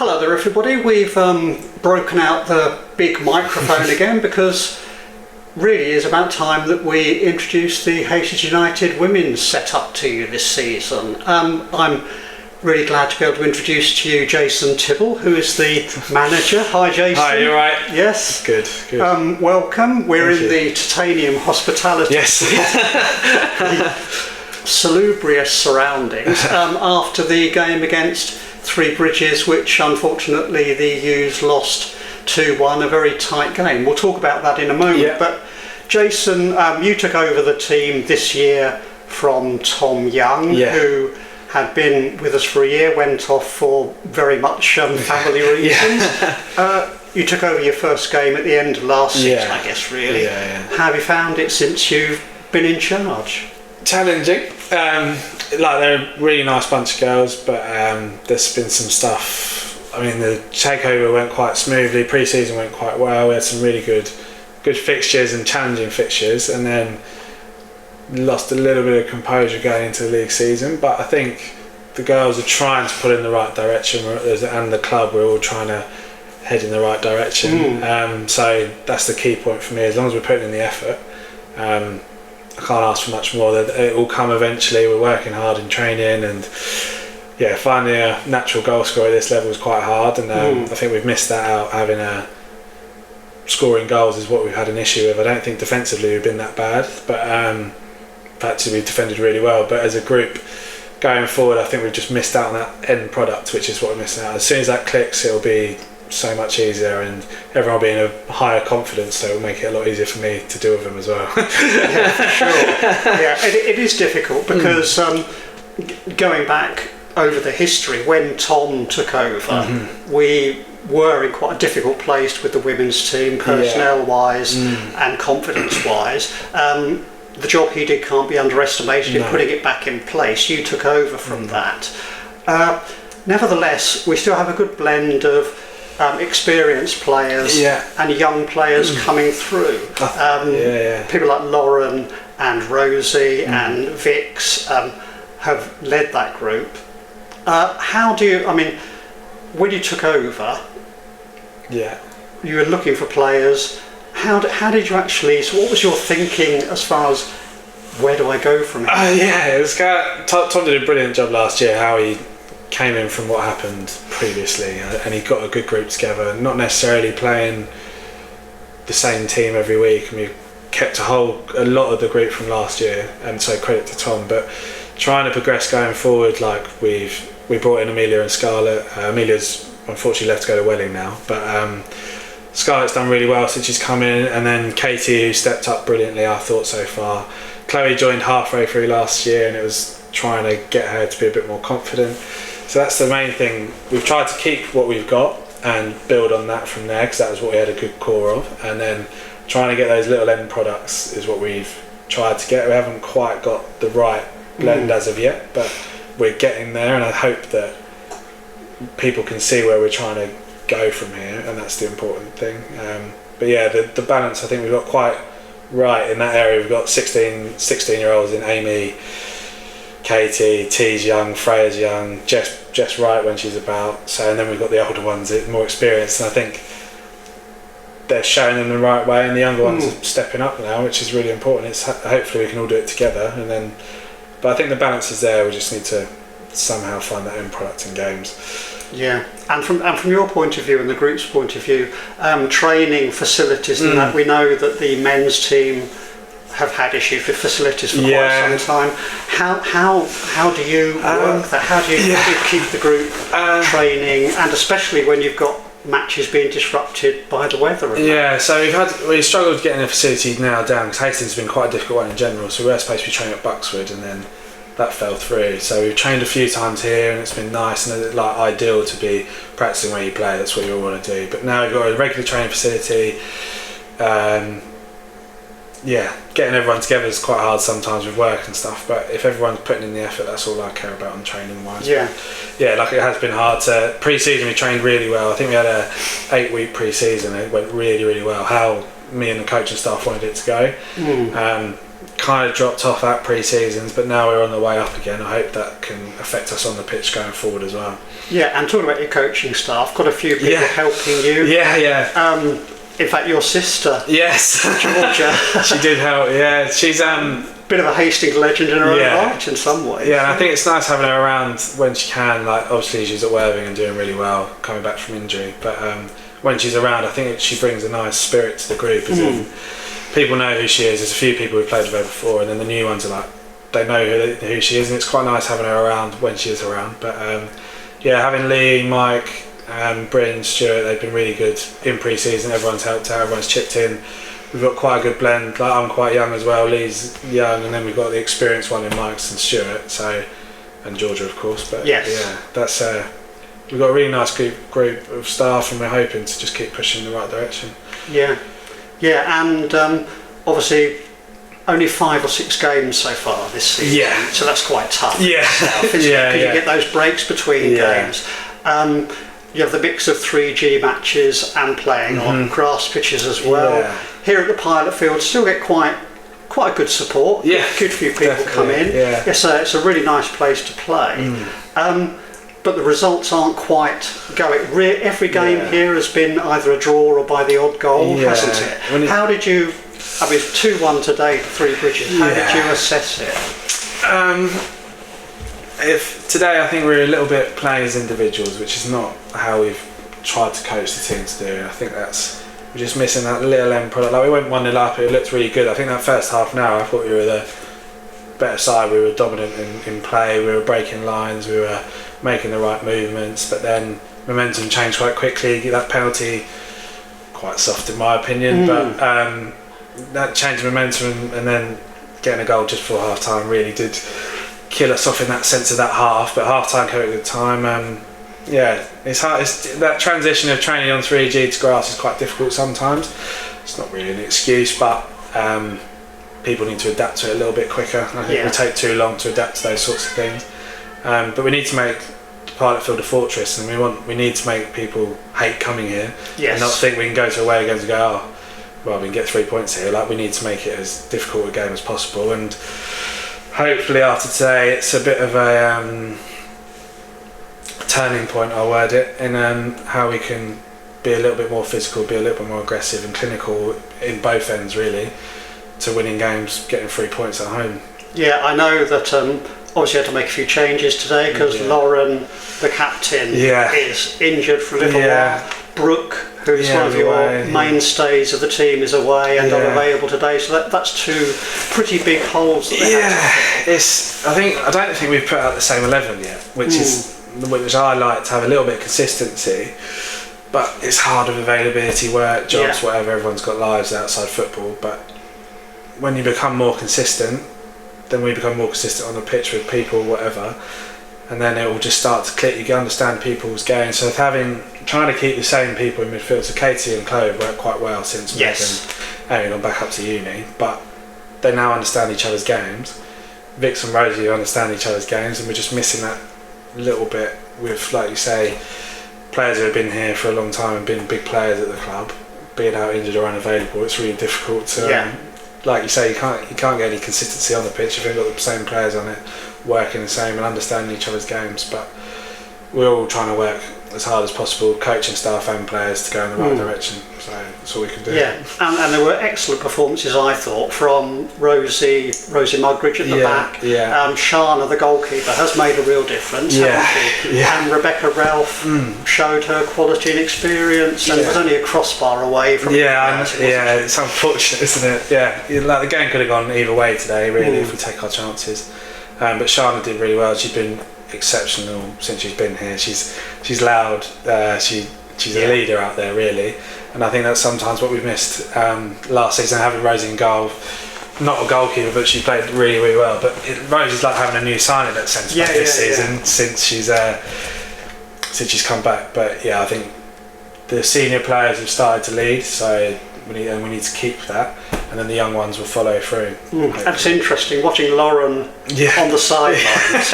Hello there everybody, we've broken out the big microphone again because really it's about time that we introduce the Hastings United women's setup to you this season. I'm really glad to be able to introduce to you Jason Tibble, who is the manager. Hi Jason. Hi, you alright? Yes. Good. Welcome. We're Thank in you. the titanium hospitality. Yes. Salubrious surroundings after the game against Three Bridges, which unfortunately the U's lost 2-1, a very tight game. We'll talk about that in a moment. Yeah. But Jason, you took over the team this year from Tom Young, who had been with us for a year, went off for very much family reasons. You took over your first game at the end of last season, I guess, really. How have you found it since you've been in charge? Challenging. They're a really nice bunch of girls, but there's been some stuff. I mean, the takeover went quite smoothly, pre-season went quite well, we had some really good fixtures and challenging fixtures, and then lost a little bit of composure going into the league season. But I think the girls are trying to pull in the right direction, and the club, we're all trying to head in the right direction. So that's the key point for me. As long as we're putting in the effort, I can't ask for much more. It will come eventually. We're working hard in training, and finding a natural goal scorer at this level is quite hard, and I think we've missed that out. Having scoring goals is what we've had an issue with. I don't think defensively we've been that bad, but actually we've defended really well. But as a group going forward, I think we've just missed out on that end product, which is what we're missing out. As soon as that clicks, it'll be so much easier, and everyone will be in a higher confidence, so it'll make it a lot easier for me to deal with them as well. Yeah, for sure. Yeah, it is difficult because going back over the history, when Tom took over, we were in quite a difficult place with the women's team, personnel-wise and confidence-wise. The job he did can't be underestimated in putting it back in place. You took over from that. Nevertheless, we still have a good blend of experienced players and young players coming through. People like Lauren and Rosie and Vix have led that group. How do you, when you took over, you were looking for players. How did you actually, so what was your thinking as far as where do I go from here? It was Tom did a brilliant job last year, how he came in from what happened previously, and he got a good group together, not necessarily playing the same team every week, and we kept a lot of the group from last year, and so credit to Tom. But trying to progress going forward, like we brought in Amelia and Scarlett. Amelia's unfortunately left to go to Welling now, but Scarlett's done really well since she's come in, and then Katie, who stepped up brilliantly, I thought, so far. Chloe joined halfway through last year, and it was trying to get her to be a bit more confident. So that's the main thing. We've tried to keep what we've got and build on that from there, because that was what we had a good core of, and then trying to get those little end products is what we've tried to get. We haven't quite got the right blend as of yet, but we're getting there, and I hope that people can see where we're trying to go from here, and that's the important thing. But the balance, I think we've got quite right in that area. We've got 16-year-olds in Amy, Katie, T's young, Freya's young, Jess right when she's about, so, and then we've got the older ones, more experienced, and I think they're showing them the right way, and the younger ones are stepping up now, which is really important. It's hopefully we can all do it together, but I think the balance is there. We just need to somehow find that end product in games. Yeah, and from your point of view and the group's point of view, training facilities and that, we know that the men's team have had issues with facilities for quite some time. How do you work that? How do you keep the group training, and especially when you've got matches being disrupted by the weather? So we struggled getting a facility now down, because Hastings has been quite a difficult one in general. So we were supposed to be training at Buxwood, and then that fell through. So we've trained a few times here, and it's been nice and ideal to be practicing where you play. That's what you all want to do. But now we've got a regular training facility. Getting everyone together is quite hard sometimes with work and stuff, but if everyone's putting in the effort, that's all I care about on training wise. It has been hard to pre-season. We trained really well. I think we had a 8-week pre-season. It went really, really well. How me and the coaching staff wanted it to go. kind of dropped off at pre-seasons, but now we're on the way up again. I hope that can affect us on the pitch going forward as well. Yeah, and talking about your coaching staff, got a few people helping you. Yeah. In fact, your sister, yes, Georgia, she did help. Yeah, she's bit of a Hastings legend in her own right in some ways. Yeah, and I think it's nice having her around when she can. Like, obviously she's at Worthing and doing really well, coming back from injury. But when she's around, I think she brings a nice spirit to the group. As in, people know who she is. There's a few people who've played with her before, and then the new ones are like, they know who she is, and it's quite nice having her around when she is around. But having Lee, Mike, Bryn, Stuart, they've been really good in pre-season. Everyone's helped out, everyone's chipped in. We've got quite a good blend. Like, I'm quite young as well, Lee's young, and then we've got the experienced one in Mike and Stuart, and Georgia, of course. But that's we've got a really nice group of staff, and we're hoping to just keep pushing in the right direction. And obviously only 5 or 6 games so far this season, so that's quite tough. You get those breaks between games. You have the mix of 3G matches and playing on grass pitches as well. Here at the Pilot Field, still get quite a good support. Good few people come in. It's a really nice place to play. But the results aren't quite going. Every game here has been either a draw or by the odd goal, hasn't it? How did you? I mean, it's 2-1 today to Three Bridges. How did you assess it? Today I think we're a little bit playing as individuals, which is not how we've tried to coach the team to do. I think we're just missing that little end product. Like, we went 1-0 up, it looked really good. I think that first half an hour, I thought we were the better side. We were dominant in play, we were breaking lines, we were making the right movements, but then momentum changed quite quickly. That penalty, quite soft in my opinion, but that change of momentum and then getting a goal just before half time really did kill us off in that sense of that half. But half time came at a good time. It's hard. That transition of training on 3G to grass is quite difficult sometimes. It's not really an excuse, but people need to adapt to it a little bit quicker. I think we take too long to adapt to those sorts of things. But we need to make the Pilot Field a fortress, and we need to make people hate coming here and not think we can go to away games and go, we can get 3 points here. Like, we need to make it as difficult a game as possible, and hopefully after today it's a bit of a turning point, I'll word it, in how we can be a little bit more physical, be a little bit more aggressive and clinical in both ends really, to winning games, getting 3 points at home. I know that obviously had to make a few changes today because Lauren, the captain, is injured for a little while. Brooke, who's one of your mainstays of the team, is away and unavailable today, so that's 2 pretty big holes that they have to I don't think we've put out the same 11 yet, which I like to have a little bit of consistency, but it's hard with availability, work, jobs, whatever. Everyone's got lives outside football, but when you become more consistent, then we become more consistent on the pitch with people, whatever, and then it will just start to click. You can understand people's games. So trying to keep the same people in midfield. So 𝐇𝐔𝐅𝐂 and 𝐸 worked quite well since Megan gone back up to uni, but they now understand each other's games. Vix and Rosie understand each other's games, and we're just missing that little bit with, like you say, players who have been here for a long time and been big players at the club being out injured or unavailable. It's really difficult to like you say, you can't get any consistency on the pitch if you've got the same players on it working the same and understanding each other's games. But we're all trying to work as hard as possible, coaching staff and players, to go in the right direction. So that's all we can do. And there were excellent performances, I thought, from Rosie Mugridge at the back. Shana, the goalkeeper, has made a real difference, hasn't she? And Rebecca Ralph showed her quality and experience, and was only a crossbar away from it's unfortunate, isn't it? Like, the game could have gone either way today, really, if we take our chances. But Shana did really well. She's been exceptional since she's been here. She's loud. She's a leader out there, really, and I think that's sometimes what we've missed last season, having Rosie in goal. Not a goalkeeper, but she played really, really well. But Rosie's like having a new signing at centre back this season since she's come back. But I think the senior players have started to lead, so we need to keep that, and then the young ones will follow through. That's interesting, watching Lauren on the sidelines.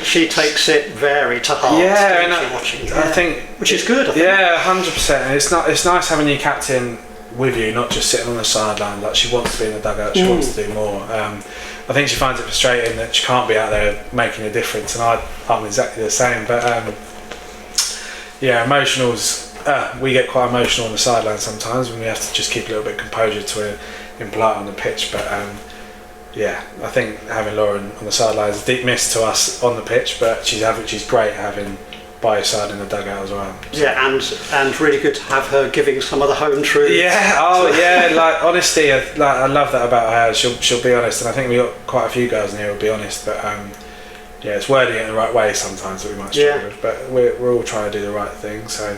she takes it very to heart. I think, which is good. I think. 100%. It's nice having your captain with you, not just sitting on the sideline. Like, she wants to be in the dugout, she wants to do more. I think she finds it frustrating that she can't be out there making a difference, and I'm exactly the same. But yeah, emotionals. We get quite emotional on the sideline sometimes when we have to just keep a little bit composure to it, impolite on the pitch. But yeah, I think having Lauren on the sideline is a deep miss to us on the pitch, but she's great having by your side in the dugout as well. So. Yeah, and really good to have her giving some of the home truths. Yeah, oh yeah, like honestly, I love that about her. She'll be honest, and I think we got quite a few girls in here who'll be honest. But yeah, it's wording it in the right way sometimes that we might struggle with. But we're all trying to do the right thing, so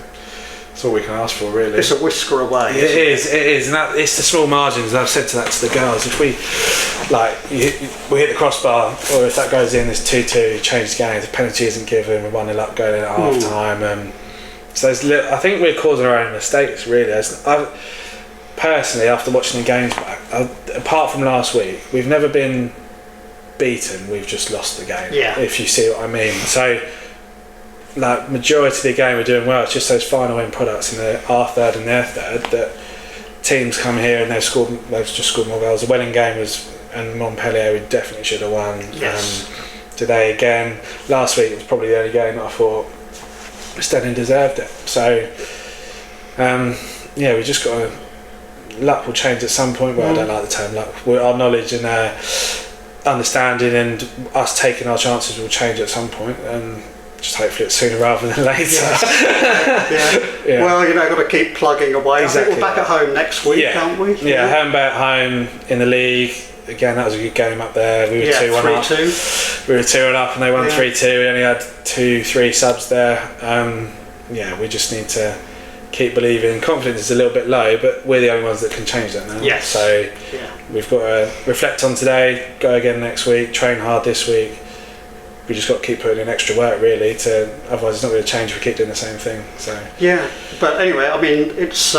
that's all we can ask for, really. It's a whisker away. It is, and it's the small margins. I've said to the girls, if we we hit the crossbar, or if that goes in, there's 2-2, change the game, the penalty isn't given, we're 1-0 up going in at half time. So I think we're causing our own mistakes, really. Personally, after watching the games back, apart from last week, we've never been beaten, we've just lost the game. Yeah. If you see what I mean. So, like, majority of the game we're doing well. It's just those final end products in our third and their third that teams come here and they've just scored more goals. The Welling game and Montpellier, we definitely should have won. Yes. Today again, last week it was probably the only game that I thought Stenning deserved it. So yeah, we just got luck will change at some point. Well, I don't like the term luck. Our knowledge and understanding and us taking our chances will change at some point, and just hopefully it's sooner rather than later. Yeah. Well, got to keep plugging away. Exactly. I think we're back at home next week, aren't we? Yeah, home back home in the league. Again, that was a good game up there. We were 2-1 up. 3-2. We were 2-1 up and they won 3-2. We only had 2-3 subs there. Yeah, we just need to keep believing. Confidence is a little bit low, but we're the only ones that can change that now. Yes. So we've got to reflect on today, go again next week, train hard this week. We just got to keep putting in extra work, really. Otherwise, it's not going to change if we keep doing the same thing. So yeah, but anyway, I mean, it's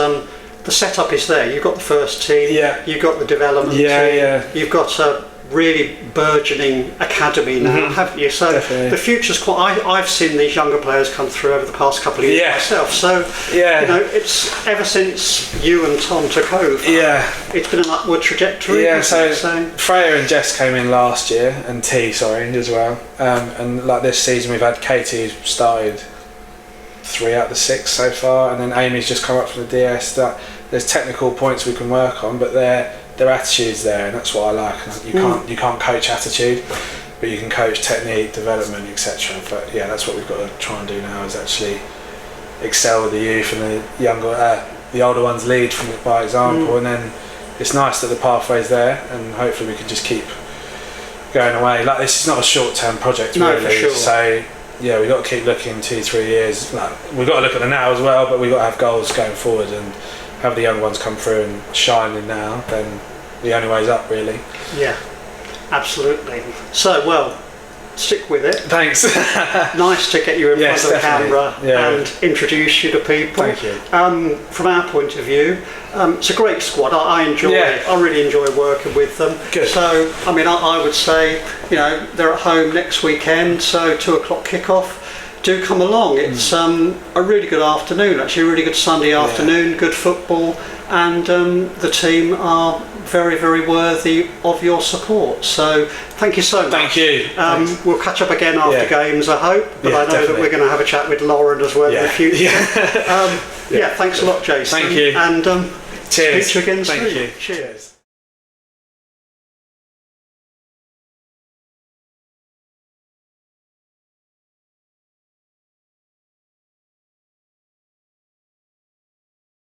the setup is there. You've got the first team. Yeah. You've got the development team. Yeah. You've got a really burgeoning academy now, haven't you? So definitely. The future's quite. I've seen these younger players come through over the past couple of years myself. So it's ever since you and Tom took over. Yeah. It's been an upward trajectory. Yeah. So Freya and Jess came in last year, and as well. And like this season, we've had Katie who's started 3 out of the 6 so far, and then Amy's just come up from the DS. That there's technical points we can work on, but their attitude's there, and that's what I like. You can't coach attitude, but you can coach technique, development, etc. But yeah, that's what we've got to try and do now, is actually excel with the youth, and the older ones lead by example. And then it's nice that the pathway's there, and hopefully we can just keep going away. Like, this is not a short-term project, really. For sure. So yeah, we've got to keep looking 2-3 years. Like, we've got to look at the now as well, but we've got to have goals going forward and have the young ones come through and shining now. Then the only way's up, really. Yeah, absolutely. So, well, stick with it. Thanks. Nice to get you in front of the camera and introduce you to people. Thank you. From our point of view, it's a great squad. I really enjoy working with them. Good. So, I mean, I would say, they're at home next weekend, so 2:00 kickoff. Do come along. It's a really good afternoon, actually, a really good Sunday afternoon, good football, and the team are very, very worthy of your support. So thank you so much. Thank you. We'll catch up again after games, I hope, but I know that we're going to have a chat with Lauren as well in the future. Thanks a lot, Jason. Thank you. And cheers. speak to you again soon. Thank you. Cheers.